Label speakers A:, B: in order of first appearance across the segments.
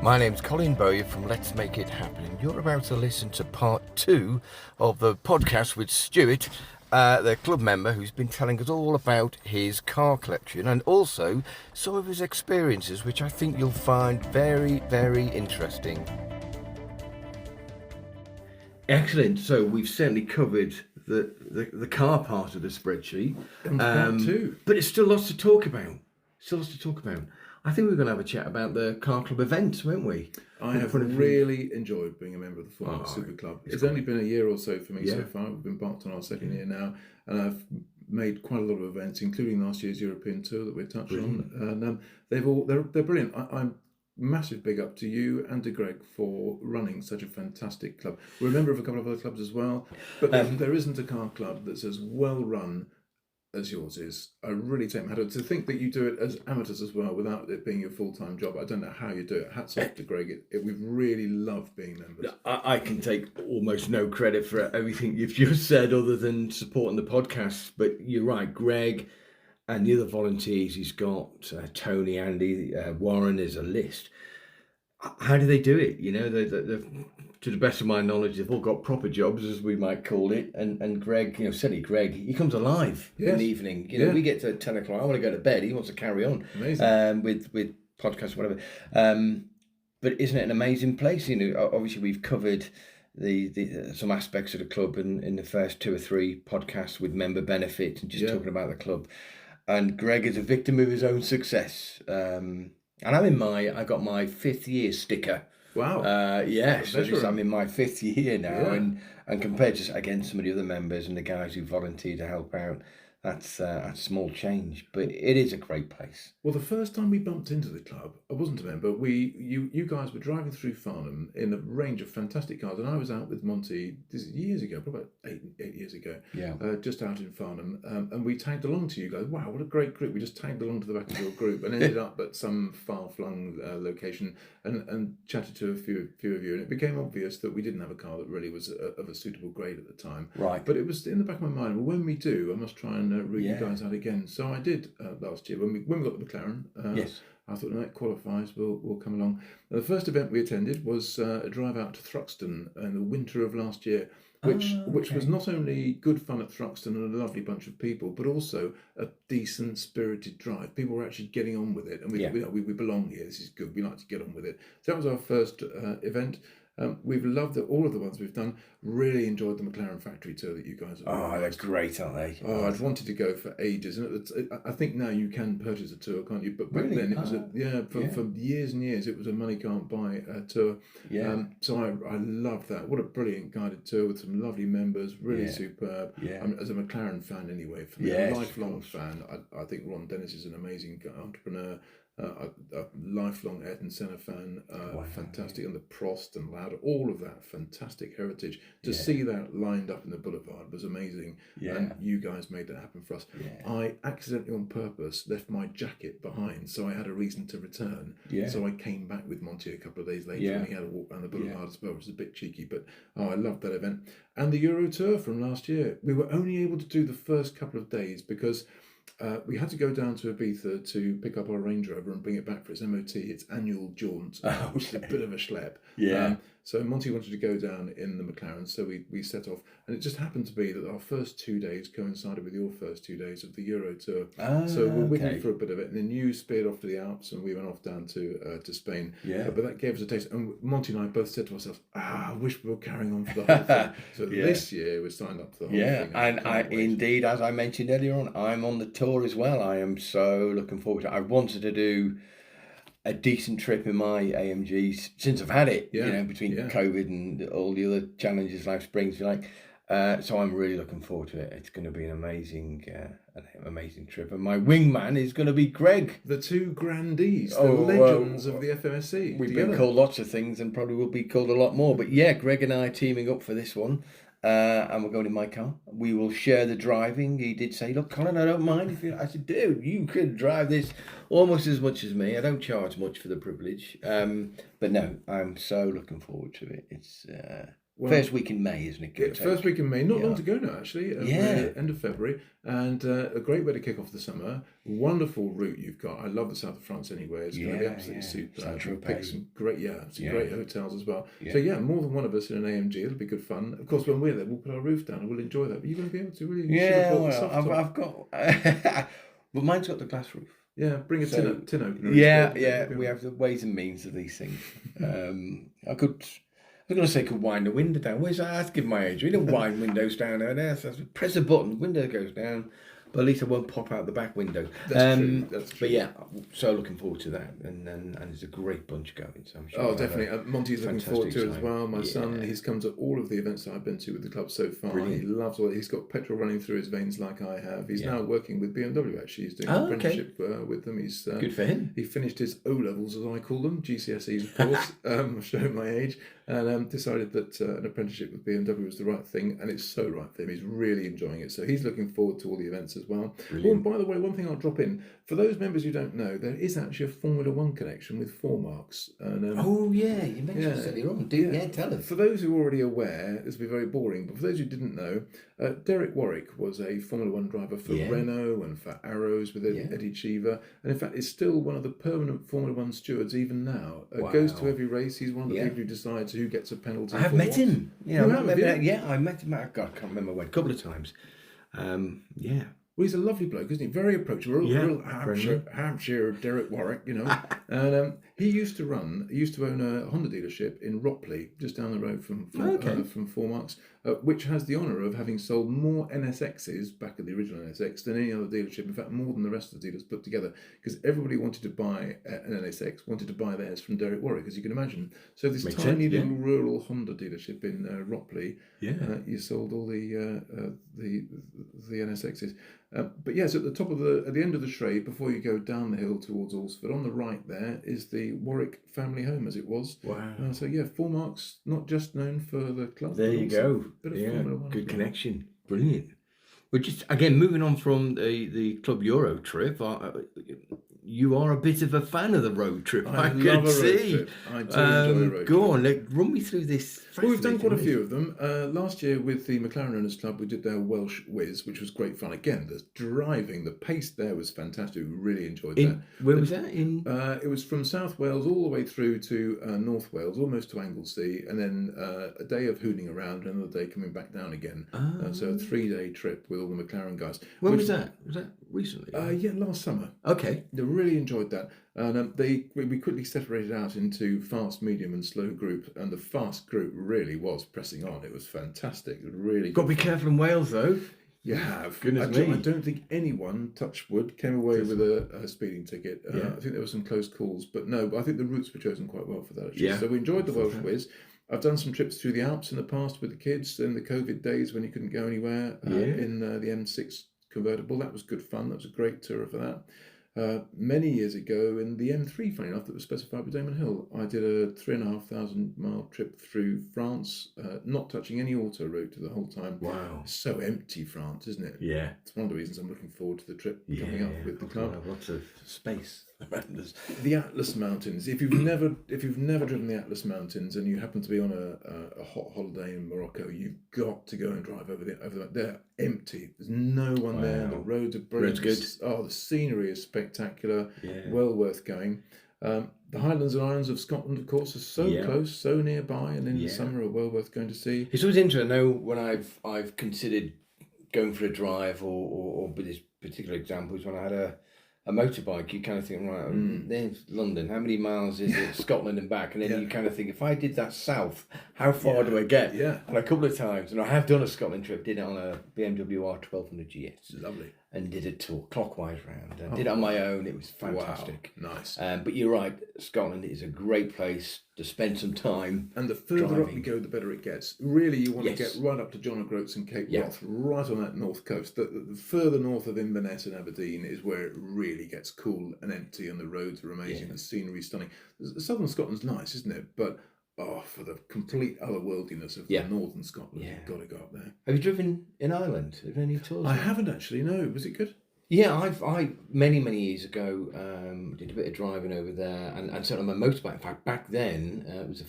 A: My name's Colin Bowyer from Let's Make It Happen, and you're about to listen to part 2 of the podcast with Stuart, the club member who's been telling us all about his car collection and also some of his experiences, which I think you'll find very, very interesting. Excellent. So we've certainly covered the car part of the spreadsheet.
B: Part 2.
A: But it's still lots to talk about. I think we're going to have a chat about the car club events, won't we?
B: I have really enjoyed being a member of the Formula Super Club. It's only been a year or so for me so far. We've embarked on our second year now, and I've made quite a lot of events, including last year's European tour that we've touched on. And they're brilliant. I'm massive big up to you and to Greg for running such a fantastic club. We're a member of a couple of other clubs as well, but there isn't a car club that's as well run as yours is. I really take my hat off. To think that you do it as amateurs as well without it being your full-time job, I don't know how you do it. Hats off to Greg. We've really loved being members.
A: I can take almost no credit for everything you've just said other than supporting the podcast, but you're right, Greg and the other volunteers he's got, Tony, Andy, Warren, is a list. How do they do it? You know, they've, to the best of my knowledge, they've all got proper jobs, as we might call it. And Greg, certainly Greg, he comes alive in the evening. We get to 10 o'clock, I want to go to bed. He wants to carry on with podcasts, whatever. But isn't it an amazing place? Obviously we've covered the some aspects of the club in the first 2 or 3 podcasts with member benefit and just talking about the club. And Greg is a victim of his own success. And I got my 5th year sticker.
B: Wow.
A: I'm in my 5th year now, and compared to, again, some of the other members and the guys who volunteer to help out, that's a small change, but it is a great place.
B: Well, the first time we bumped into the club, I wasn't a member. You guys were driving through Farnham in a range of fantastic cars, and I was out with Monty years ago, probably about 8 years ago. Just out in Farnham, and we tagged along to you guys. Wow, what a great group! We just tagged along to the back of your group and ended up at some far-flung location and chatted to a few of you, and it became obvious that we didn't have a car that really was of a suitable grade at the time.
A: Right.
B: But it was in the back of my mind. Well, when we do, I must try and root you guys out again. So I did last year when we got the McLaren. I thought, no, it qualifies. We'll come along. The first event we attended was a drive out to Thruxton in the winter of last year, which was not only good fun at Thruxton and a lovely bunch of people, but also a decent, spirited drive. People were actually getting on with it, and we belong here. This is good. We like to get on with it. So that was our first event. We've loved all of the ones we've done. Really enjoyed the McLaren factory tour that you guys have
A: done. They're great, aren't they?
B: I'd wanted to go for ages, and I think now you can purchase a tour, can't you? But back then it was for years and years it was a money can't buy tour. So I loved that. What a brilliant guided tour with some lovely members, really superb. As a McLaren fan anyway, for me, a lifelong fan. I think Ron Dennis is an amazing entrepreneur. A lifelong Ayrton Senna fan, fantastic, and the Prost and Lauda, all of that fantastic heritage. To see that lined up in the boulevard was amazing, and you guys made that happen for us. I accidentally, on purpose, left my jacket behind, so I had a reason to return. So I came back with Monty a couple of days later, and he had a walk down the boulevard as well, which was a bit cheeky, but I loved that event. And the Euro Tour from last year, we were only able to do the first couple of days because we had to go down to Ibiza to pick up our Range Rover and bring it back for its MOT, its annual jaunt, which is a bit of a schlep. So Monty wanted to go down in the McLaren, so we set off. And it just happened to be that our first 2 days coincided with your first 2 days of the Euro Tour. So we were with you for a bit of it. And then you speared off to the Alps and we went off down to Spain. But that gave us a taste. And Monty and I both said to ourselves, I wish we were carrying on for the whole thing. So this year we signed up to the whole thing.
A: And indeed, as I mentioned earlier on, I'm on the tour as well. I am so looking forward to it. I wanted to do a decent trip in my AMG since I've had it, between COVID and all the other challenges life brings. So I'm really looking forward to it. It's going to be an amazing trip. And my wingman is going to be Greg.
B: The two grandees, the legends of the FMSC.
A: We've been called lots of things and probably will be called a lot more. But Greg and I are teaming up for this one. And we're going in my car. We will share the driving. He did say, look, Colin, I don't mind if you... I said, dude, you could drive this almost as much as me. I don't charge much for the privilege. But no, I'm so looking forward to it. first week in May, isn't it?
B: First week in May, not long to go now, actually.
A: Yeah.
B: End of February. And a great way to kick off the summer. Wonderful route you've got. I love the south of France anyway. It's going to be absolutely super. You'll pick some great, great hotels as well. Yeah. So, more than one of us in an AMG. It'll be good fun. Of course, when we're there, we'll put our roof down and we'll enjoy that. But you're going to be able to really...
A: Yeah, well, I've got... but mine's got the glass roof.
B: Yeah, bring a tin opener.
A: Yeah, we have the ways and means of these things. I was going to say could wind the window down. Where's that? That's giving my age. We don't wind windows down over there. So press a button, the window goes down. But at least it won't pop out the back window.
B: That's true.
A: But yeah, so looking forward to that. And there's a great bunch going. So I'm sure.
B: Oh, definitely. Monty's looking forward to it as well. My son, he's come to all of the events that I've been to with the club so far. Brilliant. He loves it. He's got petrol running through his veins like I have. He's now working with BMW, actually. He's doing an apprenticeship with them. He's
A: good for him.
B: He finished his O-levels, as I call them, GCSEs, of course, showing my age, and decided that an apprenticeship with BMW was the right thing, and it's so right for him. He's really enjoying it. So he's looking forward to all the events as well. Brilliant. Oh, and by the way, one thing I'll drop in, for those members who don't know, there is actually a Formula One connection with 4 Marks. And,
A: you mentioned this earlier on. Tell us.
B: For those who are already aware, this will be very boring, but for those who didn't know, Derek Warwick was a Formula One driver for Renault and for Arrows with Eddie Cheever, and in fact is still one of the permanent Formula One stewards even now. Goes to every race. He's one of the people who decides who gets a penalty.
A: I have met him.
B: I
A: met him. I can't remember when. A couple of times.
B: Well, he's a lovely bloke, isn't he? Very approachable. Real Hampshire Derek Warwick, And he used to own a Honda dealership in Ropley, just down the road from 4 Marks, which has the honour of having sold more NSXs, back at the original NSX, than any other dealership. In fact, more than the rest of the dealers put together, because everybody wanted to buy an NSX, wanted to buy theirs from Derek Warwick, as you can imagine. So this tiny little rural Honda dealership in Ropley, you sold all the NSXs. But yes, at the end of the Shrade, before you go down the hill towards Alsford, on the right there is the Warwick family home, as it was.
A: Wow.
B: 4 Marks, not just known for the club.
A: There you go. Good connection. Brilliant. We're just again moving on from the Club Euro trip. You are a bit of a fan of the road trip. I
B: love a road trip. I do enjoy a road trip.
A: Go on, run me through this.
B: Well, we've done quite a few of them. Last year with the McLaren Owners Club, we did their Welsh Whiz, which was great fun. Again, the driving, the pace there was fantastic. We really enjoyed that.
A: Where was that?
B: It was from South Wales all the way through to North Wales, almost to Anglesey, and then a day of hooning around, and another day coming back down again. So a 3-day trip with all the McLaren guys.
A: When was that? Was that recently?
B: Last summer.
A: Okay.
B: They really enjoyed that. And we quickly separated out into fast, medium and slow group, and the fast group really was pressing on. It was fantastic. It was really
A: got to be careful in Wales though.
B: You have.
A: Goodness me.
B: I don't think anyone, touch wood, came away with a speeding ticket. I think there were some close calls, but I think the routes were chosen quite well for that, actually. So we enjoyed the Welsh Whiz. I've done some trips through the Alps in the past with the kids in the COVID days when you couldn't go anywhere in the Ep.6 convertible. That was good fun. That was a great tour for that. Many years ago in the M3, funny enough, that was specified by Damon Hill, I did a 3,500 mile trip through France, not touching any auto route the whole time.
A: Wow.
B: It's so empty, France, isn't it?
A: Yeah.
B: It's one of the reasons I'm looking forward to the trip coming up with the club.
A: Lots of space around us.
B: The Atlas Mountains. If you've never driven the Atlas Mountains and you happen to be on a hot holiday in Morocco, you've got to go and drive over there. They're empty. There's no one there. The roads are brilliant.
A: Good.
B: Oh, the scenery is spectacular.
A: Yeah.
B: Well worth going. The Highlands and Islands of Scotland, of course, are so close, so nearby, and in the summer are well worth going to see.
A: It's always interesting. I know when I've considered going for a drive, or with this particular example is when I had a motorbike. You kind of think, right, there's London. How many miles is it? Scotland and back, and then you kind of think, if I did that south, how far do I get?
B: Yeah.
A: And a couple of times, and I have done a Scotland trip. Did it on a BMW R1200 GS.
B: Lovely.
A: And did a tour clockwise round. Did it on my own. It was fantastic.
B: Wow. Nice.
A: But you're right. Scotland is a great place to spend some time.
B: And the further up you go, the better it gets. Really, you want to get right up to John O'Groats and Cape Wrath, right on that north coast. The further north of Inverness and Aberdeen is where it really gets cool and empty, and the roads are amazing. The scenery stunning. Southern Scotland's nice, isn't it? But for the complete otherworldliness of northern Scotland, you've got to go up there.
A: Have you driven in Ireland? Have you any tours?
B: I haven't actually. No, was it good?
A: Yeah, I many years ago did a bit of driving over there, and certainly on my motorbike. In fact, back then it was a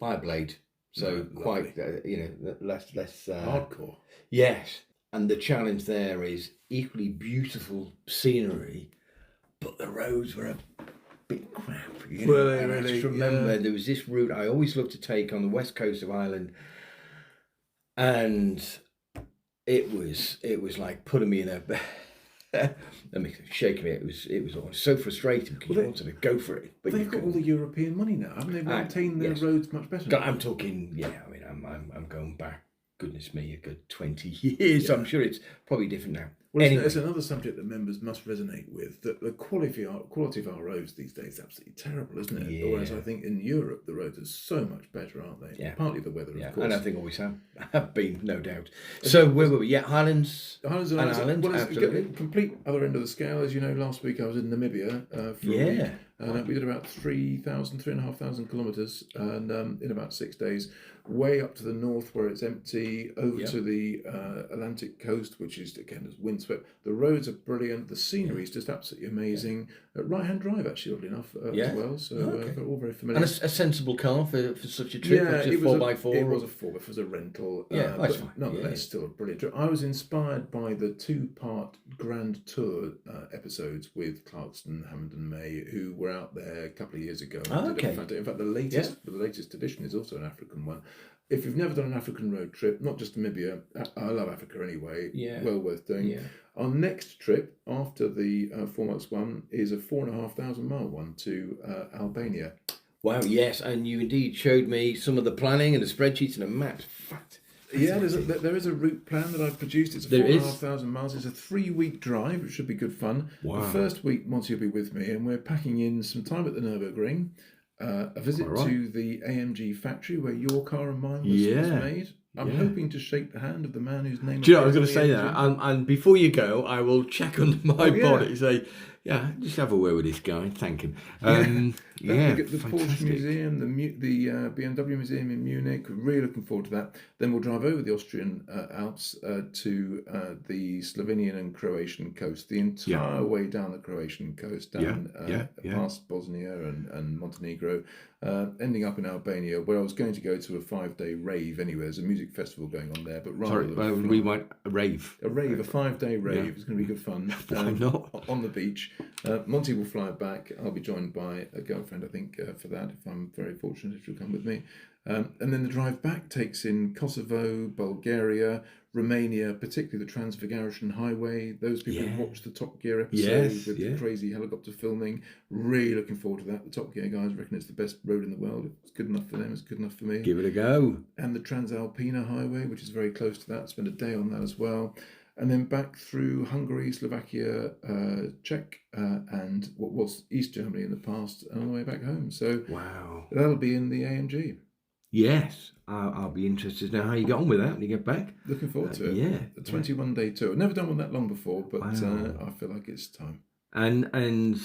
A: Fireblade So quite, less
B: hardcore.
A: Yes, and the challenge there is equally beautiful scenery, but the roads were a bit crap.
B: Well,
A: and
B: really,
A: I just remember there was this route I always loved to take on the west coast of Ireland, and it was like putting me in a. Let me shake me. It was so frustrating because you wanted to go for it, but
B: they've got all the European money now, haven't they? Maintained their roads much better.
A: I'm talking, I'm going back. Goodness me, a good 20 years. Yeah. I'm sure it's probably different now.
B: Well, anyway. It's another subject that members must resonate with. That the quality of our roads these days is absolutely terrible, isn't it? Yeah. Whereas I think in Europe the roads are so much better, aren't they?
A: Yeah.
B: Partly the weather, of course.
A: And I think always have been, no doubt. So where were we? Yeah, Highlands and Islands.
B: Well, it's a complete other end of the scale. As you know, last week I was in Namibia for a week. And we did about 3,500 kilometres and in about 6 days, way up to the north where it's empty, over to the Atlantic coast, which is, again, windswept. The roads are brilliant. The scenery is just absolutely amazing. Right-hand drive, actually, oddly enough, as well. So they're all very familiar.
A: And a sensible car for such a trip?
B: Yeah,
A: it was a 4x4?
B: It was a 4x4. It was a rental.
A: That's fine.
B: Nonetheless, still a brilliant trip. I was inspired by the 2-part Grand Tour episodes with Clarkson, Hammond and May, who were out there a couple of years ago. In fact, the latest edition is also an African one. If you've never done an African road trip, not just Namibia, I love Africa anyway. Well worth doing. Yeah. Our next trip after the 4 months one is a 4,500 mile one to Albania.
A: Wow, yes, and you indeed showed me some of the planning and the spreadsheets and the maps.
B: Yeah, there is a route plan that I've produced. It's 4,500 miles. It's a 3-week drive, which should be good fun. Wow. The first week, Monty will be with me, and we're packing in some time at the Nürburgring, a visit to the AMG factory where your car and mine was made. I'm hoping to shake the hand of the man whose name.
A: Do you know, I was going to say that, and before you go, I will check under my bonnet and say, just have a word with this guy, thank him.
B: The Porsche Museum, the BMW Museum in Munich. Really looking forward to that. Then we'll drive over the Austrian Alps to the Slovenian and Croatian coast, the entire way down the Croatian coast, down past Bosnia and Montenegro, ending up in Albania, where I was going to go to a 5-day rave anyway. There's a music festival going on there, but
A: we went a rave.
B: A 5-day rave. It's going to be good fun.
A: Why not?
B: On the beach. Monty will fly back. I'll be joined by a girlfriend, I think, for that, if I'm very fortunate, if she'll come with me. And then the drive back takes in Kosovo, Bulgaria, Romania, particularly the Trans-Figuration Highway. Those people who watched the Top Gear episode with the crazy helicopter filming. Really looking forward to that. The Top Gear guys reckon it's the best road in the world. If it's good enough for them, it's good enough for me.
A: Give it a go.
B: And the Transalpina Highway, which is very close to that. Spend a day on that as well. And then back through Hungary, Slovakia, Czech, and what was East Germany in the past, and all the way back home. So that'll be in the AMG.
A: Yes, I'll be interested to know how you get on with that when you get back.
B: Looking forward to it. A 21-day tour. Never done one that long before, but I feel like it's time.
A: And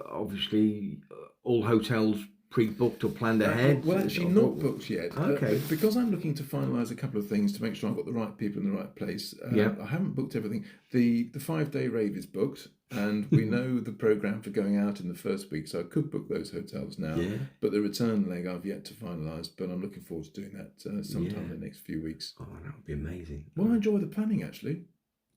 A: obviously all hotels pre-booked or planned ahead?
B: Well, actually not booked yet.
A: Okay.
B: Because I'm looking to finalise a couple of things to make sure I've got the right people in the right place. I haven't booked everything. The 5-day rave is booked, and we know the programme for going out in the first week, so I could book those hotels now. Yeah. But the return leg I've yet to finalise, but I'm looking forward to doing that sometime in the next few weeks.
A: Oh, that would be amazing.
B: Well, I enjoy the planning, actually.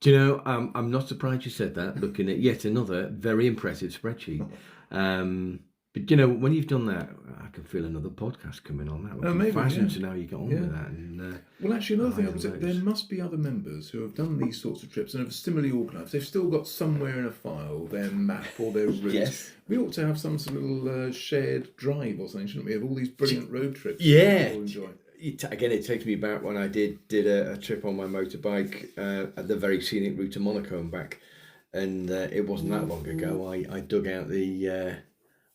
A: Do you know, I'm not surprised you said that, looking at yet another very impressive spreadsheet. But, you know, when you've done that, I can feel another podcast coming on. That would be fascinating to know how you get on with that. And,
B: well, actually, another thing I would say, there must be other members who have done these sorts of trips and have similarly organised. They've still got somewhere in a file their map or their route.
A: Yes.
B: We ought to have some sort of little shared drive or something, shouldn't we, of all these brilliant road trips
A: that
B: we all enjoy.
A: Again, it takes me back when I did a trip on my motorbike at the very scenic route to Monaco and back. And it wasn't that long ago. I dug out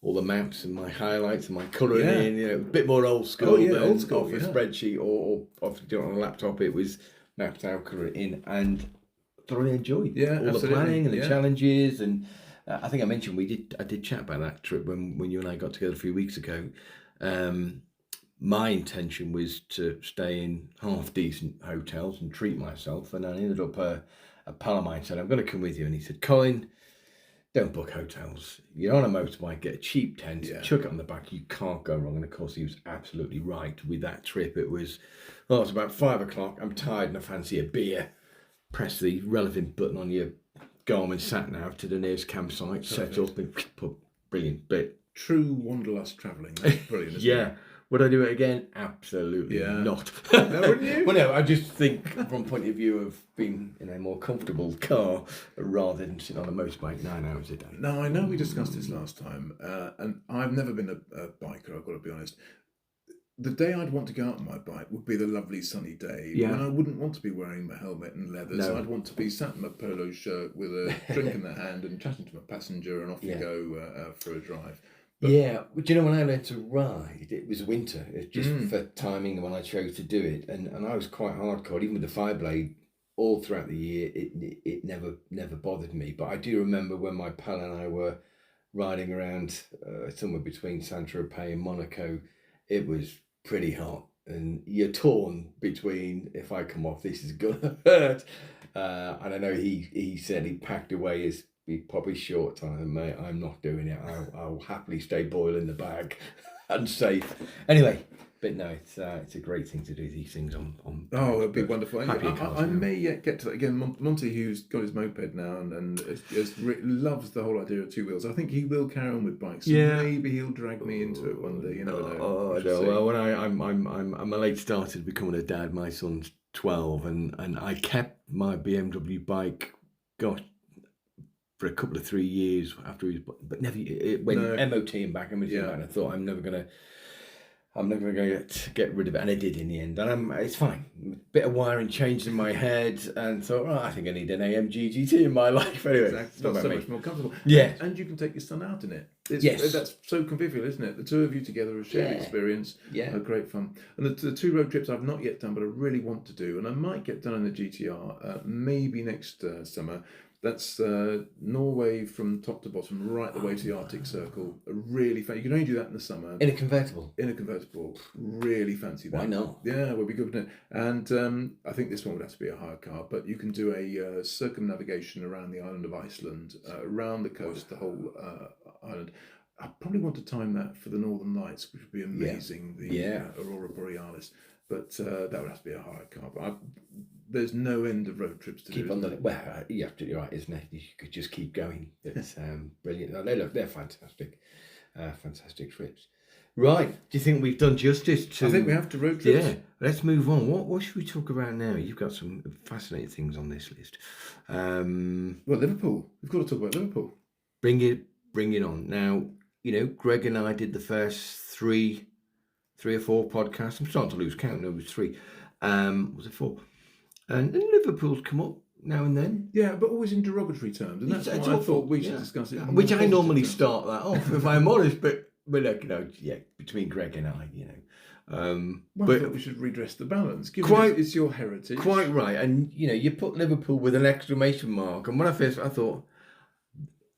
A: all the maps and my highlights and my colouring in, you know, a bit more old school than old school, off a spreadsheet or if you do it on a laptop, it was mapped out, coloured in, and thoroughly enjoyed all the planning and the challenges. And I think I mentioned I did chat about that trip when you and I got together a few weeks ago. My intention was to stay in half decent hotels and treat myself, and I ended up a pal of mine said, I'm going to come with you, and he said, Colin, don't book hotels. You're on a motorbike, get a cheap tent, chuck it on the back. You can't go wrong. And of course, he was absolutely right with that trip. It was about 5 o'clock. I'm tired and I fancy a beer. Press the relevant button on your Garmin sat nav to the nearest campsite, set up, and brilliant bit.
B: True wanderlust travelling. That's brilliant. Isn't it?
A: Would I do it again? Absolutely not.
B: No, wouldn't you?
A: Well, no, I just think from point of view of being in a more comfortable car rather than sitting on a motorbike 9 hours a day.
B: No, I know we discussed this last time, and I've never been a biker, I've got to be honest. The day I'd want to go out on my bike would be the lovely sunny day when I wouldn't want to be wearing my helmet and leathers. No. I'd want to be sat in my polo shirt with a drink in the hand and chatting to my passenger, and off you go for a drive.
A: But you know, when I learned to ride, it was winter. It's just for timing when I chose to do it, and I was quite hardcore. Even with the 5-blade, all throughout the year, it never bothered me. But I do remember when my pal and I were riding around somewhere between Saint-Tropez and Monaco. It was pretty hot, and you're torn between, if I come off, this is gonna hurt. And I know he said he packed away his probably short time, mate. I'm not doing it. I'll happily stay boiling the bag and safe. Anyway, but no, it's a great thing to do these things on.
B: It'd be wonderful. I may yet get to that again. Monty, who's got his moped now and loves the whole idea of two wheels. I think he will carry on with bikes.
A: Yeah,
B: maybe he'll drag me into it one day. You never know.
A: Oh no! Well, when I'm a late starter to becoming a dad. My son's 12, and I kept my BMW bike. Gosh. For a couple of 3 years after he was, but never MOT and back and I thought I'm never gonna get rid of it, and I did in the end. And it's fine. Bit of wiring changed in my head, and thought, I think I need an AMG GT in my life. Anyway,
B: exactly. It's not so much more comfortable.
A: Yeah,
B: and you can take your son out in it. That's so convivial, isn't it? The two of you together, a shared experience, great fun. And the 2 road trips I've not yet done, but I really want to do, and I might get done in the GTR maybe next summer. That's Norway from top to bottom, right the way to the Arctic Circle. Really fancy. You can only do that in the summer.
A: In a convertible.
B: Really fancy that.
A: Why not?
B: Yeah, we'll be good with it. And I think this one would have to be a hire car, but you can do a circumnavigation around the island of Iceland, around the coast, the whole island. I probably want to time that for the Northern Lights, which would be amazing. The Aurora Borealis. But that would have to be a hire car. But there's no end of road trips to
A: keep on the. Well, you're absolutely right, isn't it? You could just keep going. It's brilliant. They're fantastic, fantastic trips. Right? Do you think we've done justice to?
B: I think we have to road trips.
A: Yeah. Let's move on. What should we talk about now? You've got some fascinating things on this list.
B: Liverpool. We've got to talk about Liverpool.
A: Bring it on. Now, you know, Greg and I did the first three or four podcasts. I'm starting to lose count. It was 3. Was it 4? And Liverpool's come up now and then.
B: Yeah, but always in derogatory terms. And that's why I thought we should discuss it.
A: Which I normally start that off, if I'm honest. But look, between Greg and I,
B: but I thought we should redress the balance. It's your heritage.
A: Quite right. And, you put Liverpool with an exclamation mark. And when I thought,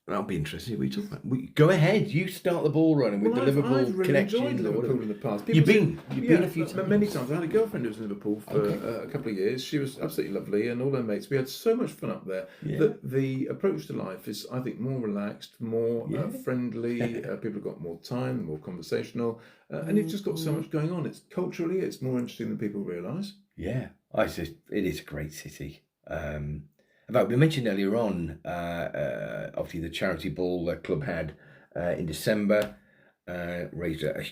A: that'll be interesting. We talk about. Go ahead. You start the ball running with the Liverpool
B: I've really
A: connection.
B: Enjoyed Liverpool in the past.
A: You've been a few times.
B: Many times. I had a girlfriend who was in Liverpool for a couple of years. She was absolutely lovely, and all her mates. We had so much fun up there. Yeah. The approach to life is, I think, more relaxed, more friendly. People have got more time, more conversational, and you've just got so much going on. It's culturally, it's more interesting than people realise.
A: Yeah, it is a great city. In fact, we mentioned earlier on, obviously the charity ball the club had in December, raised a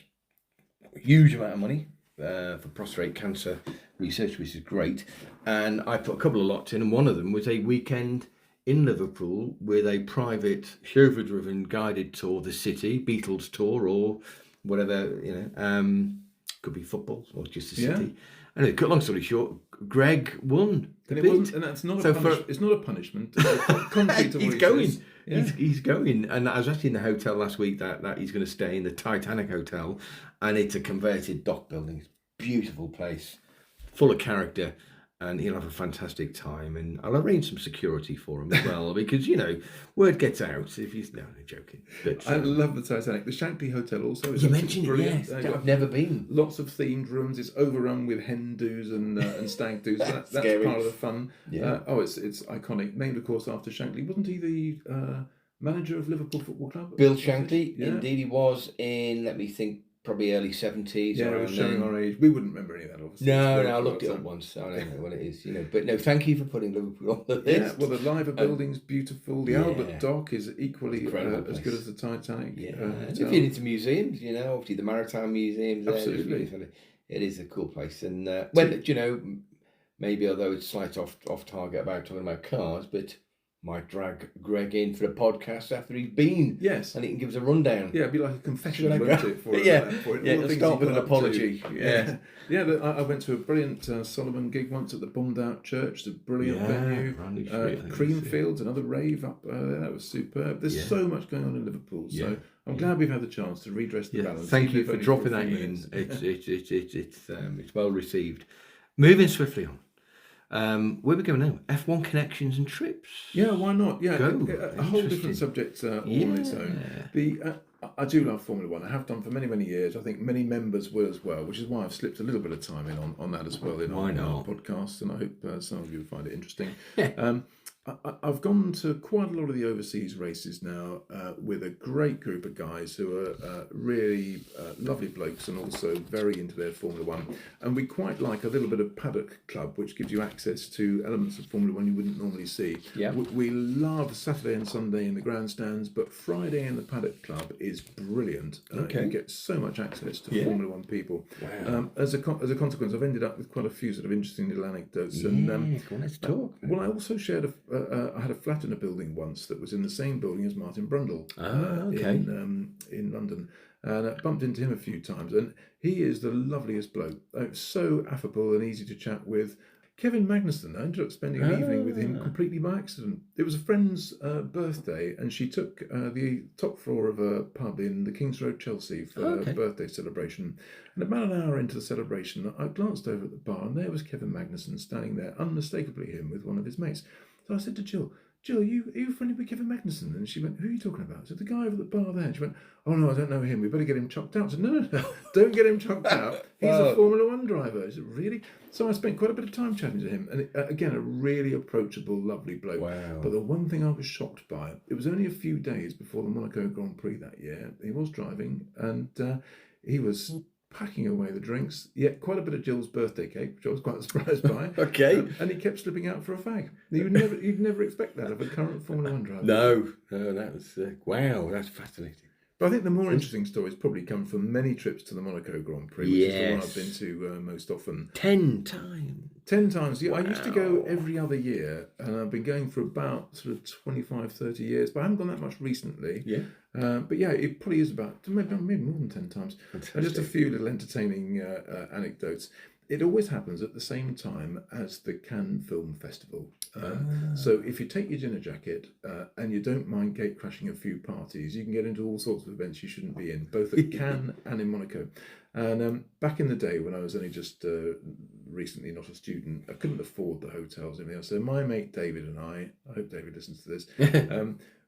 A: huge amount of money for prostate cancer research, which is great. And I put a couple of lots in, and one of them was a weekend in Liverpool with a private chauffeur-driven guided tour of the city, Beatles tour or whatever, could be football or just the city. And cut long story short, Greg won.
B: And that's not it's not a punishment.
A: He's going. Yeah. He's going. And I was actually in the hotel last week that he's going to stay in the Titanic Hotel, and it's a converted dock building. It's a beautiful place, full of character, and he'll have a fantastic time. And I'll arrange some security for him as well, because word gets out if he's no joking. But,
B: I love the Titanic. The Shankly Hotel also is
A: mentioned
B: brilliant.
A: Yes, I've never been.
B: Lots of themed rooms. It's overrun with hen do's and stag do's. That's part of the fun. Yeah. It's iconic. Named of course after Shankly. Wasn't he the manager of Liverpool Football Club.
A: Bill Shankly, indeed he was in, let me think, probably early 70s.
B: Yeah, it was showing our age. We wouldn't remember any of that, obviously.
A: No, I looked it up once. So I don't know what it is, But no, thank you for putting Liverpool on the list.
B: Yeah, well, the Liver building's beautiful. The Albert Dock is equally as good as the Titanic.
A: Yeah, if you're into museums, obviously the Maritime Museums.
B: Absolutely.
A: It is a cool place. And, maybe although it's slight off target about talking about cars, but might drag Greg in for a podcast after he's been.
B: Yes.
A: And he can give us a rundown.
B: Yeah, it'd be like a confession, wouldn't it? For
A: it'll start with an apology.
B: Yeah. I went to a brilliant Solomon gig once at the Bombed Out Church. It's a brilliant venue. Creamfields, another rave up there. That was superb. There's so much going on in Liverpool. So I'm glad we've had the chance to redress the balance.
A: Thank you for dropping that in. It's well received. Moving swiftly on. Where are we going now? F1 connections and trips.
B: Yeah, why not? Yeah, a whole different subject all on its own. I do love Formula One. I have done for many, many years. I think many members will as well, which is why I've slipped a little bit of time in on that as well in our podcast, and I hope some of you will find it interesting. I've gone to quite a lot of the overseas races now with a great group of guys who are really lovely blokes and also very into their Formula One. And we quite like a little bit of paddock club, which gives you access to elements of Formula One you wouldn't normally see.
A: Yeah.
B: We love Saturday and Sunday in the grandstands, but Friday in the paddock club is brilliant. You get so much access to Formula One people.
A: Wow.
B: As a consequence, I've ended up with quite a few sort of interesting little anecdotes.
A: Let's talk.
B: Well, I also shared I had a flat in a building once that was in the same building as Martin Brundle in London, and I bumped into him a few times, and he is the loveliest bloke. So affable and easy to chat with. Kevin Magnussen, I ended up spending an evening with him completely by accident. It was a friend's birthday, and she took the top floor of a pub in the King's Road, Chelsea, for her birthday celebration. And about an hour into the celebration, I glanced over at the bar, and there was Kevin Magnussen standing there, unmistakably him, with one of his mates. So I said to Jill, are you friendly with Kevin Magnussen? And she went, who are you talking about? I said, the guy over at the bar there. And she went, oh no, I don't know him. We better get him chucked out. I said, no, don't get him chucked out. He's a Formula One driver. I said, really? So I spent quite a bit of time chatting to him. And again, a really approachable, lovely bloke.
A: Wow.
B: But the one thing I was shocked by, it was only a few days before the Monaco Grand Prix that year. He was driving and he was packing away the drinks, yet quite a bit of Jill's birthday cake, which I was quite surprised by. And he kept slipping out for a fag. You'd never expect that of a current Formula One driver.
A: No, that was wow, that's fascinating.
B: But I think the more interesting stories probably come from many trips to the Monaco Grand Prix, which is the one I've been to most often.
A: 10 times.
B: 10 times. Yeah, wow. I used to go every other year, and I've been going for about sort of 25, 30 years, but I haven't gone that much recently.
A: Yeah.
B: But yeah, it probably is about maybe more than 10 times. And just a few little entertaining anecdotes. It always happens at the same time as the Cannes Film Festival. So if you take your dinner jacket and you don't mind gate crashing a few parties, you can get into all sorts of events you shouldn't be in, both at Cannes and in Monaco. And back in the day when I was only just recently not a student, I couldn't afford the hotels and everything else. So my mate David and I hope David listens to this,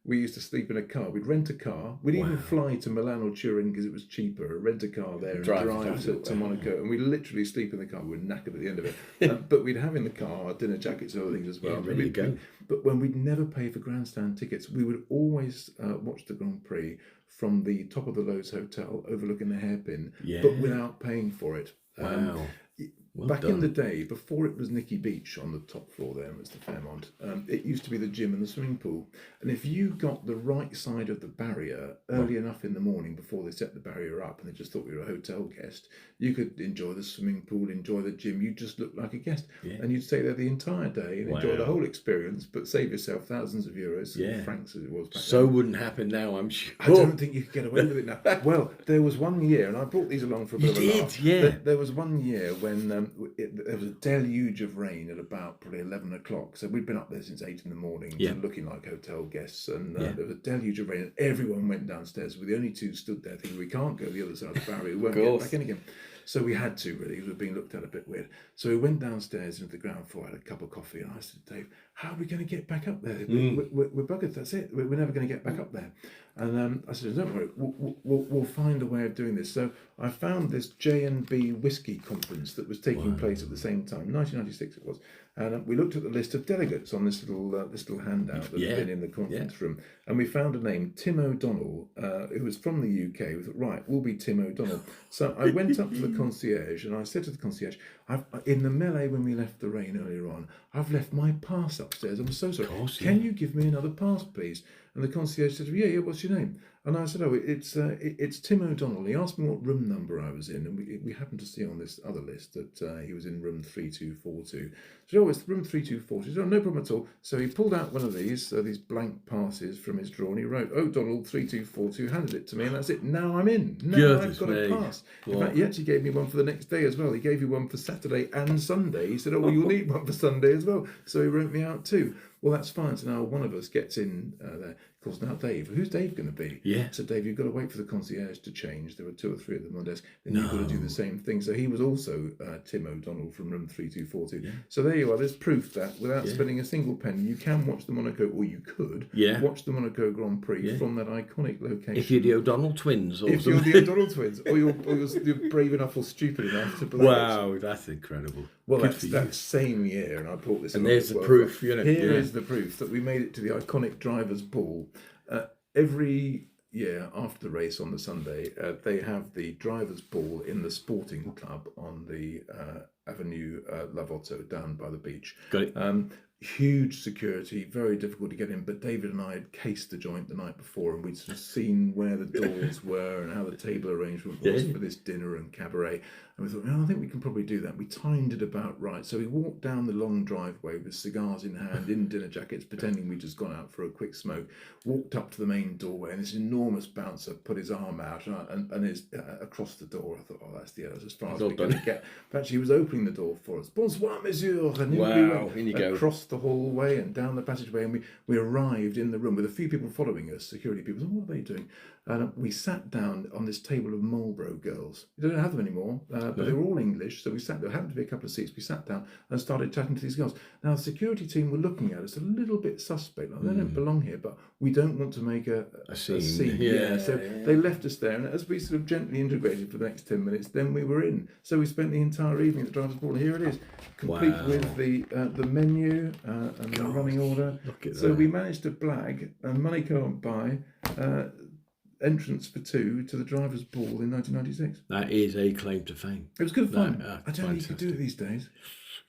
B: we used to sleep in a car. We'd rent a car. We'd even fly to Milan or Turin because it was cheaper. Rent a car there and drive to Monaco. And we'd literally sleep in the car. We were knackered at the end of it. But we'd have in the car our dinner jackets and other things as well.
A: Ready to go.
B: But when we'd never pay for grandstand tickets, we would always watch the Grand Prix from the top of the Lowe's Hotel overlooking the hairpin, but without paying for it.
A: Wow.
B: Back in the day, before it was Nicky Beach on the top floor there, it's the Fairmont, it used to be the gym and the swimming pool. And if you got the right side of the barrier early enough in the morning before they set the barrier up and they just thought we were a hotel guest, you could enjoy the swimming pool, enjoy the gym. You just looked like a guest. And you'd stay there the entire day and enjoy the whole experience, but save yourself thousands of euros, francs as it was back then.
A: Wouldn't happen now, I'm sure.
B: I don't think you could get away with it now. Well, there was one year, and I brought these along for a bit of a laugh. There was one year when there was a deluge of rain at about probably 11 o'clock. So we'd been up there since 8 in the morning, looking like hotel guests. And there was a deluge of rain, and everyone went downstairs. We're the only two stood there thinking, we can't go the other side of the barrier. We won't get back in again. So we had to, really. We were being looked at a bit weird. So we went downstairs into the ground floor, had a cup of coffee, and I said to Dave, how are we going to get back up there? We're buggered, that's it. We're never going to get back up there. And I said, don't worry, we'll find a way of doing this. So I found this J&B whiskey conference that was taking place at the same time, 1996 it was. And we looked at the list of delegates on this little handout that had been in the conference room, and we found a name, Tim O'Donnell, who was from the UK. We thought, right, we'll be Tim O'Donnell. So I went up to the concierge and I said to the concierge, in the melee when we left the rain earlier on, I've left my pass upstairs. I'm so sorry. Can you give me another pass, please? And the concierge said, yeah, what's your name? And I said, it's Tim O'Donnell. He asked me what room number I was in, and we happened to see on this other list that he was in room 3242. So, it's room 3242. So, no problem at all. So he pulled out one of these blank passes from his drawer, and he wrote O'Donnell 3242, handed it to me, and that's it. Now I'm in. Now I've got a pass. In fact, he actually gave me one for the next day as well. He gave me one for Saturday and Sunday. He said, you'll need one for Sunday as well. So he wrote me out too. Well, that's fine. So now one of us gets in there. Of course, now Dave. Who's Dave going to be?
A: Yeah.
B: So Dave, you've got to wait for the concierge to change. There were 2 or 3 of them on desk. Then you've got to do the same thing. So he was also Tim O'Donnell from room 3242. Yeah. So there you are. There's proof that without spending a single penny, you can watch the Monaco, or you could watch the Monaco Grand Prix from that iconic location.
A: If you're the O'Donnell twins. Or
B: if you're the O'Donnell twins. Or you're brave enough or stupid enough to believe
A: Wow, that's incredible.
B: Well, that's that same year, and I brought this.
A: And there's the proof.
B: Here is the proof that we made it to the iconic drivers' ball. Every year after the race on the Sunday, they have the drivers' ball in the sporting club on the Avenue Lavotto down by the beach.
A: Got it.
B: Huge security, very difficult to get in, but David and I had cased the joint the night before, and we'd sort of seen where the doors were and how the table arrangement was for this dinner and cabaret. And we thought, I think we can probably do that. We timed it about right. So we walked down the long driveway with cigars in hand, in dinner jackets, pretending we'd just gone out for a quick smoke, walked up to the main doorway, and this enormous bouncer put his arm out and is across the door. I thought, that's as far as we're going to get. But actually, he was opening the door for us. Bonsoir, monsieur. And
A: in you go.
B: Across the hallway and down the passageway, and we arrived in the room with a few people following us, security people. So what are they doing? And we sat down on this table of Marlborough girls. We don't have them anymore, but they were all English. So we sat there, happened to be a couple of seats. We sat down and started chatting to these girls. Now, the security team were looking at us a little bit suspect. Like, they don't belong here, but we don't want to make a scene. So they left us there. And as we sort of gently integrated for the next 10 minutes, then we were in. So we spent the entire evening at the driver's ball. Here it is, complete with the menu and the running order. So we managed to blag, and money can't buy, entrance for 2 to the drivers' ball in 1996.
A: That is a claim to fame.
B: It was good fun. I don't think you could do it these days.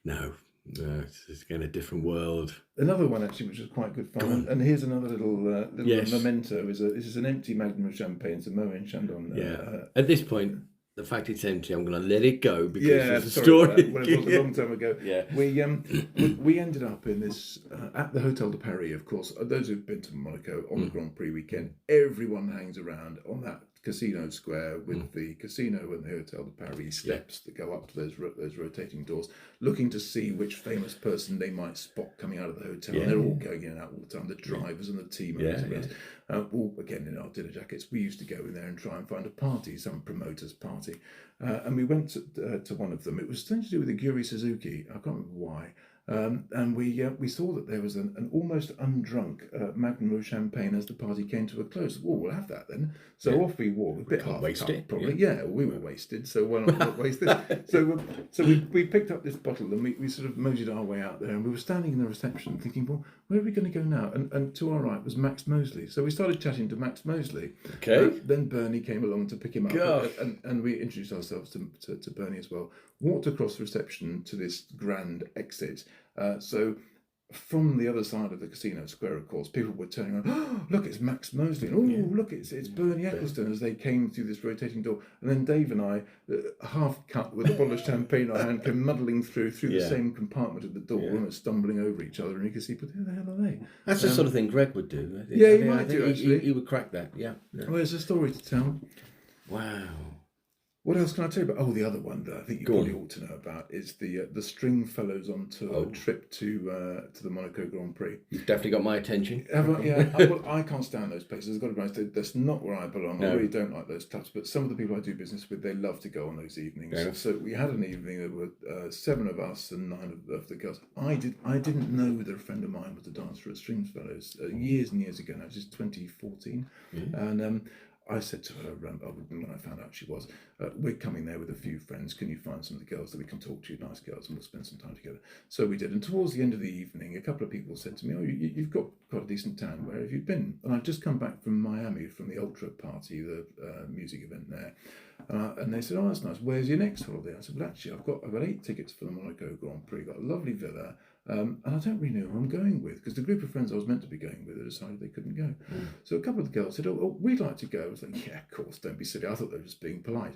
A: No, it's again a different world.
B: Another one actually, which was quite good fun. And here's another little memento. This is an empty magnum of champagne. It's a Moët Chandon.
A: At this point, the fact it's empty, I'm going to let it go because there's a story.
B: Well, it was a long time ago. We ended up in this at the Hotel de Paris. Of course, those who've been to Monaco on the Grand Prix weekend, everyone hangs around on that casino square with the casino and the Hotel de Paris steps that go up to those rotating doors, looking to see which famous person they might spot coming out of the hotel. And they're all going in and out all the time, the drivers and the team members. All again in our dinner jackets. We used to go in there and try and find a party, some promoter's party. And we went to one of them. It was something to do with the Guri Suzuki. I can't remember why. And we saw that there was an almost undrunk Magnum of champagne as the party came to a close. Oh, we'll have that then. So off we walked. A bit half cut, probably. Yeah, we were wasted, so why not waste this? So we picked up this bottle and we sort of moseyed our way out there, and we were standing in the reception thinking, well, where are we going to go now? And to our right was Max Mosley. So we started chatting to Max Mosley.
A: Okay.
B: Then Bernie came along to pick him up, and we introduced ourselves to Bernie as well. Walked across the reception to this grand exit. So from the other side of the casino square, of course, people were turning around. Oh, look, it's Max Mosley. And, look, it's Bernie Ecclestone as they came through this rotating door. And then Dave and I, half cut with a bottle of champagne in our hand, came muddling through the same compartment of the door, almost stumbling over each other. And you could see, but who the hell are they?
A: That's the sort of thing Greg would do. I think.
B: Yeah, he might do, actually.
A: He would crack that, yeah.
B: Well, there's a story to tell.
A: Wow.
B: What else can I tell you about? Oh, the other one that I think you probably ought to know about is the Stringfellows on tour trip to the Monaco Grand Prix.
A: You've definitely got my attention.
B: I can't stand those places. I've got to be honest, that's not where I belong.
A: No.
B: I really don't like those clubs. But some of the people I do business with, they love to go on those evenings. So we had an evening. There were 7 of us and 9 of the girls. I didn't know that a friend of mine was a dancer at Stringfellows years and years ago. Now, this is 2014, and I said to her, when I found out she was, we're coming there with a few friends. Can you find some of the girls that we can talk to, nice girls, and we'll spend some time together? So we did. And towards the end of the evening, a couple of people said to me, oh, you've got quite a decent town. Where have you been? And I've just come back from Miami, from the Ultra Party, the music event there. And they said, oh, that's nice. Where's your next holiday? I said, well, actually, I've got 8 tickets for the Monaco Grand Prix. Got a lovely villa. And I don't really know who I'm going with, because the group of friends I was meant to be going with decided they couldn't go. So a couple of the girls said, oh, we'd like to go. I was like, yeah, of course, don't be silly. I thought they were just being polite.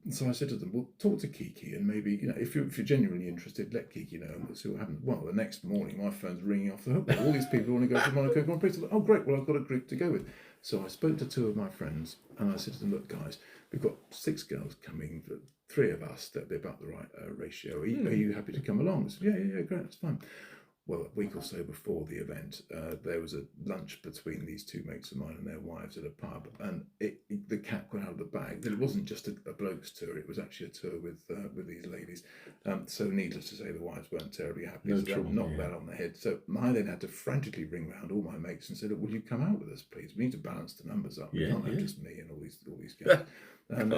B: And so I said to them, well, talk to Kiki, and maybe, if you're genuinely interested, let Kiki know, and we'll see what happens. Well, the next morning, my phone's ringing off the hook. All these people want to go to the Monaco Grand Prix. So, oh, great, well, I've got a group to go with. So I spoke to 2 of my friends, and I said to them, look, guys, we've got 6 girls coming, 3 of us, that'd be about the right ratio. Are you happy to come along? I said, yeah, great, that's fine. Well, a week or so before the event, there was a lunch between these 2 mates of mine and their wives at a pub, and the cat got out of the bag. It wasn't just a bloke's tour; it was actually a tour with these ladies. So, needless to say, the wives weren't terribly happy. So that knocked that on the head. So I then had to frantically ring round all my mates and said, "Will you come out with us, please? We need to balance the numbers up. We can't have just me and all these guys." And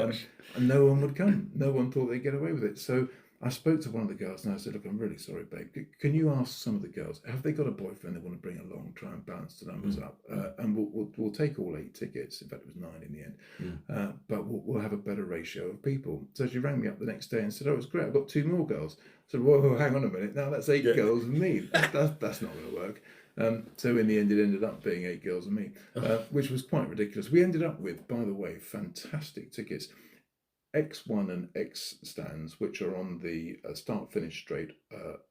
B: no one would come. No one thought they'd get away with it. So I spoke to one of the girls and I said, look, I'm really sorry, babe. Can you ask some of the girls, have they got a boyfriend they want to bring along, try and balance the numbers up? And we'll take all 8 tickets. In fact, it was 9 in the end. But we'll have a better ratio of people. So she rang me up the next day and said, oh, it's great. I've got 2 more girls. I said, whoa, hang on a minute. Now that's 8 girls and me. That's not going to work. So in the end, it ended up being 8 girls and me, which was quite ridiculous. We ended up with, by the way, fantastic tickets. X1 and X stands, which are on the start-finish straight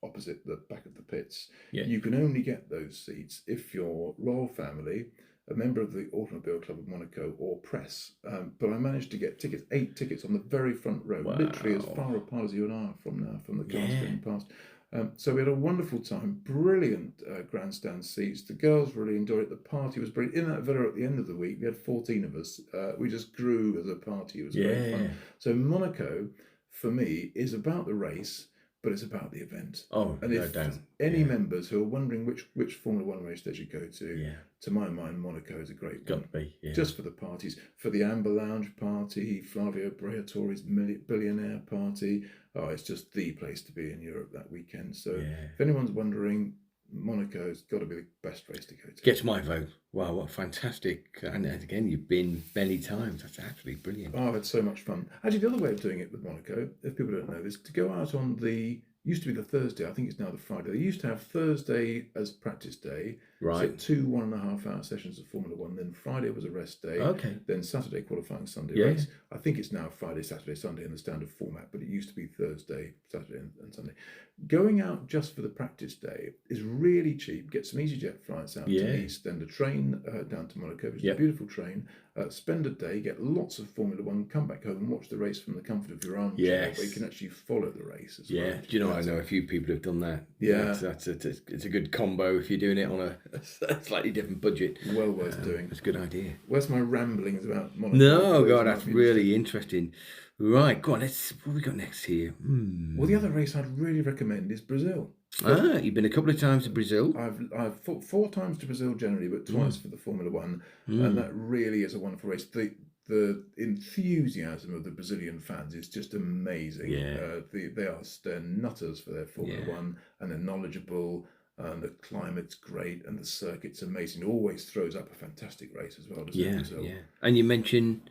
B: opposite the back of the pits. You can only get those seats if you're royal family, a member of the Automobile Club of Monaco, or press. But I managed to get 8 tickets on the very front row, literally as far apart as you and I are from the cars going past. So we had a wonderful time, brilliant grandstand seats. The girls really enjoyed it. The party was brilliant. In that villa at the end of the week, we had 14 of us. We just grew as a party. It was great fun. So Monaco, for me, is about the race, but it's about the event.
A: Oh,
B: and if any members who are wondering which Formula 1 race they should go to my mind, Monaco is a great one.
A: Got to be,
B: just for the parties, for the Amber Lounge party, Flavio Briatore's billionaire party. Oh, it's just the place to be in Europe that weekend. So if anyone's wondering, Monaco's got to be the best race to go to.
A: Gets my vote. Wow, what fantastic. And again, you've been many times. That's absolutely brilliant.
B: Oh, I've had so much fun. Actually, the other way of doing it with Monaco, if people don't know this, to go out on used to be the Thursday, I think it's now the Friday. They used to have Thursday as practice day.
A: Right.
B: So 2 1.5 hour sessions of Formula 1. Then Friday was a rest day.
A: Okay.
B: Then Saturday qualifying, Sunday race. I think it's now Friday, Saturday, Sunday in the standard format, but it used to be Thursday, Saturday and Sunday. Going out just for the practice day is really cheap. Get some EasyJet flights out to Nice, then the train down to Monaco, which is a beautiful train. Spend a day, get lots of Formula 1, come back home and watch the race from the comfort of your armchair, where you can actually follow the race as well.
A: Do you know, I know a few people who've done that. It's a good combo if you're doing it on a slightly different budget.
B: Well worth doing.
A: It's a good idea.
B: Where's my ramblings about Monaco?
A: No, God, that's really interesting. Right, go on, what have we got next here?
B: Well, the other race I'd really recommend is Brazil.
A: You've been a couple of times to Brazil.
B: I've fought 4 times to Brazil generally, but twice for the Formula 1, and that really is a wonderful race. The enthusiasm of the Brazilian fans is just amazing. They are nutters for their Formula 1, and they're knowledgeable. And the climate's great, and the circuit's amazing. It always throws up a fantastic race as well.
A: And you mentioned,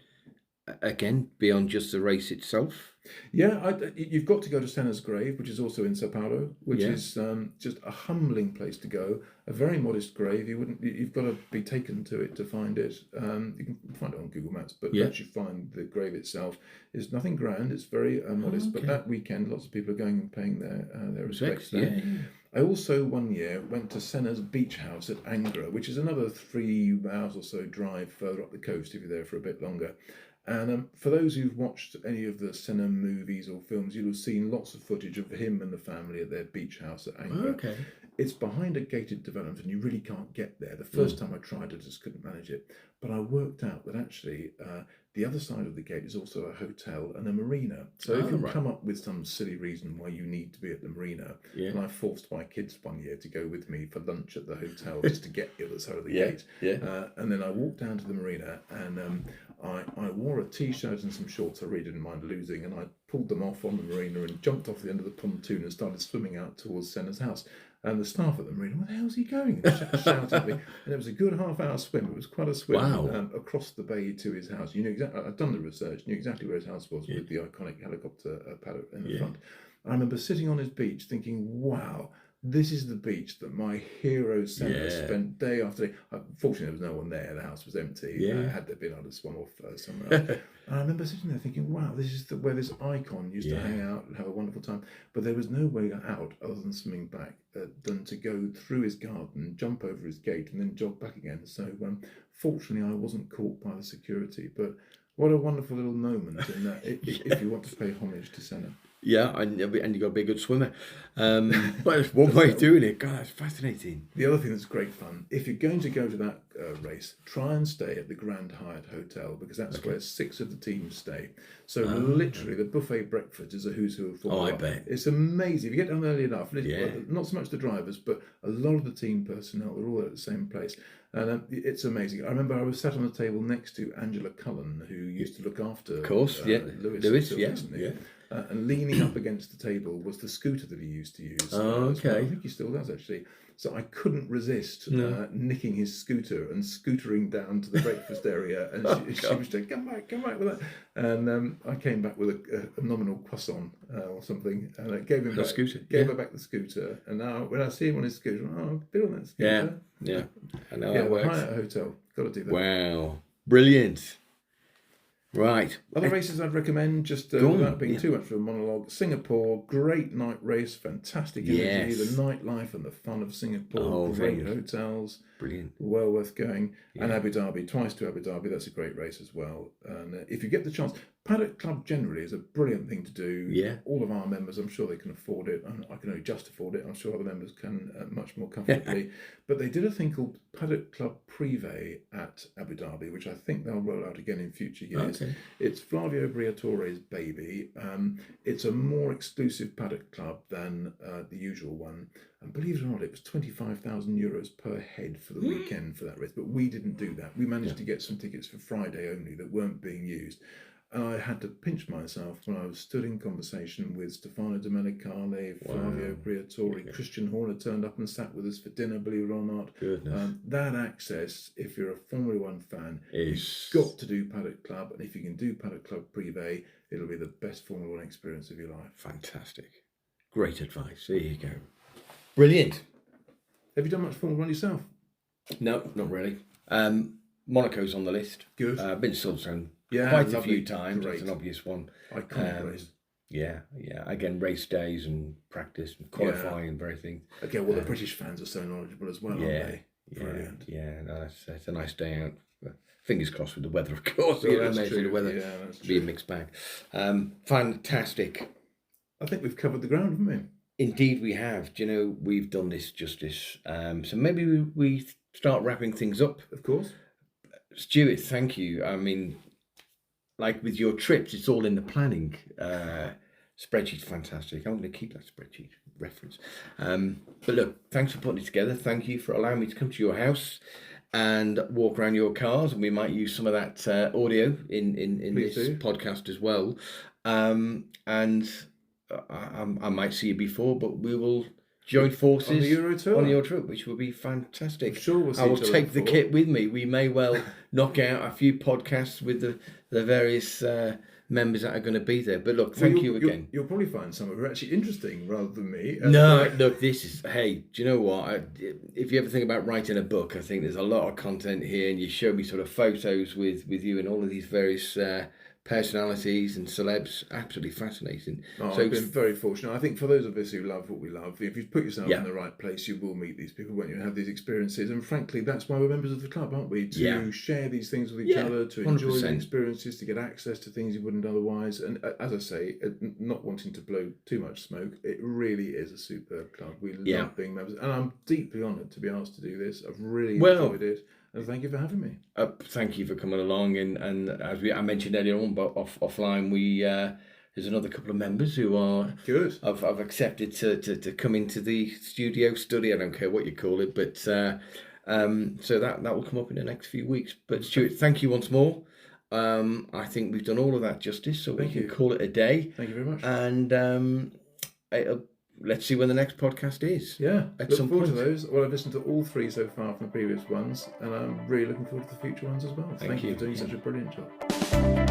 A: again, beyond just the race itself.
B: You've got to go to Senna's grave, which is also in Sao Paulo, which is just a humbling place to go. A very modest grave. You've got to be taken to it to find it. You can find it on Google Maps, but actually find the grave itself is nothing grand. It's very modest. But that weekend, lots of people are going and paying their respects there. I also one year went to Senna's beach house at Angra, which is another 3 hours or so drive further up the coast if you're there for a bit longer. And for those who've watched any of the Senna movies or films, you'll have seen lots of footage of him and the family at their beach house at Angra. it's behind a gated development and you really can't get there. The first time I tried, I just couldn't manage it. But I worked out that actually the other side of the gate is also a hotel and a marina. So if you come up with some silly reason why you need to be at the marina, and I forced my kids one year to go with me for lunch at the hotel just to get the other side of the gate. And then I walked down to the marina and I wore a t-shirt and some shorts I really didn't mind losing, and I pulled them off on the marina and jumped off the end of the pontoon and started swimming out towards Senna's house. And the staff at the marina, where the hell's he going? And shouted at me. And it was a good half-hour swim. It was quite a swim across the bay to his house. You knew exactly. I'd done the research. Knew exactly where his house was with the iconic helicopter paddock in the front. I remember sitting on his beach thinking, "Wow, this is the beach that my hero Senna spent day after day." Fortunately, there was no one there. The house was empty. Had there been, I'd have swum off somewhere else. And I remember sitting there thinking, wow, this is where this icon used to hang out and have a wonderful time. But there was no way out other than swimming back, than to go through his garden, jump over his gate, and then jog back again. So fortunately, I wasn't caught by the security. But what a wonderful little moment in that, if you want to pay homage to Senna.
A: Yeah, and you've got to be a good swimmer. But one way of doing it, God, that's fascinating.
B: The other thing that's great fun, if you're going to go to that race, try and stay at the Grand Hyatt Hotel, because that's where 6 of the teams stay. So literally, the buffet breakfast is a who's who of Formula 1.
A: I bet.
B: It's amazing. If you get down early enough, not so much the drivers, but a lot of the team personnel, they're all at the same place. And it's amazing. I remember I was sat on the table next to Angela Cullen, who used to look after Lewis, and leaning up against the table was the scooter that he used to use. I think he still does, actually. So I couldn't resist nicking his scooter and scootering down to the breakfast area. And she was saying, come back with that. And I came back with a nominal croissant or something. And I gave him her back the scooter. And now when I see him on his scooter, I've been on that scooter.
A: Yeah. I know that works.
B: Hyatt Hotel. Got to do that.
A: Wow. Brilliant. Right.
B: Other races I'd recommend, just without being too much of a monologue. Singapore, great night race, fantastic energy, the nightlife and the fun of Singapore, great hotels.
A: Brilliant.
B: Well worth going. And Abu Dhabi, twice to Abu Dhabi, that's a great race as well. And if you get the chance, Paddock Club generally is a brilliant thing to do.
A: Yeah.
B: All of our members, I'm sure they can afford it. I can only just afford it. I'm sure other members can much more comfortably. But they did a thing called Paddock Club Privé at Abu Dhabi, which I think they'll roll out again in future years. Okay. It's Flavio Briatore's baby. It's a more exclusive Paddock Club than the usual one. And believe it or not, it was €25,000 per head for the weekend for that race. But we didn't do that. We managed to get some tickets for Friday only that weren't being used. And I had to pinch myself when I was stood in conversation with Stefano Domenicali, Flavio Briatore, Christian Horner turned up and sat with us for dinner, believe it or not.
A: Goodness.
B: That access, if you're a Formula 1 fan, you've got to do Paddock Club. And if you can do Paddock Club Privé, it'll be the best Formula 1 experience of your life.
A: Fantastic. Great advice. There you go. Brilliant.
B: Have you done much Formula 1 yourself?
A: No, not really. Monaco's on the list.
B: Good.
A: I've been to Silverstone quite a few times. It's an obvious one.
B: Iconic race.
A: Yeah. Again, race days and practice and qualifying and everything.
B: Again, the British fans are so knowledgeable as well, aren't they? Brilliant.
A: No, it's a nice day out. Fingers crossed with the weather, of course. The weather be a mixed bag. Fantastic.
B: I think we've covered the ground, haven't we?
A: Indeed, we have. Do you know, we've done this justice. So maybe we start wrapping things up.
B: Of course.
A: Stuart, thank you. I mean, like with your trips, it's all in the planning. Spreadsheet's fantastic. I'm going to keep that spreadsheet reference. But look, thanks for putting it together. Thank you for allowing me to come to your house and walk around your cars. And we might use some of that audio in this podcast as well. And I might see you before, but we will join forces
B: on the Euro Tour,
A: on your trip, which will be fantastic.
B: I'm sure we'll see
A: I will take the kit with me. We may well knock out a few podcasts with the various members that are going to be there. But look, thank you again.
B: You'll probably find some of them actually interesting rather than me.
A: Look, this is, hey, do you know what? If you ever think about writing a book, I think there's a lot of content here, and you show me sort of photos with you and all of these various personalities and celebs. Absolutely fascinating.
B: Oh,
A: So
B: I've been very fortunate. I think for those of us who love what we love, if you put yourself in the right place, you will meet these people, won't you, and have these experiences. And frankly, that's why we're members of the club, aren't we? To share these things with each other, to enjoy
A: 100%.
B: the experiences, to get access to things you wouldn't otherwise. And as I say, not wanting to blow too much smoke, it really is a superb club. We love being members. And I'm deeply honoured to be asked to do this. I've really enjoyed it. And thank you for having me.
A: Thank you for coming along. And as I mentioned earlier on, but offline, there's another couple of members who are
B: good.
A: I've accepted to come into the studio study. I don't care what you call it, but so that will come up in the next few weeks. But Stuart, thank you once more. I think we've done all of that justice, so we can call it a day.
B: Thank you very much.
A: And let's see when the next podcast is.
B: Yeah,
A: at
B: look
A: some
B: forward
A: point.
B: to those. Well, I've listened to all 3 so far from the previous ones, and I'm really looking forward to the future ones as well. Thank you for doing such a brilliant job.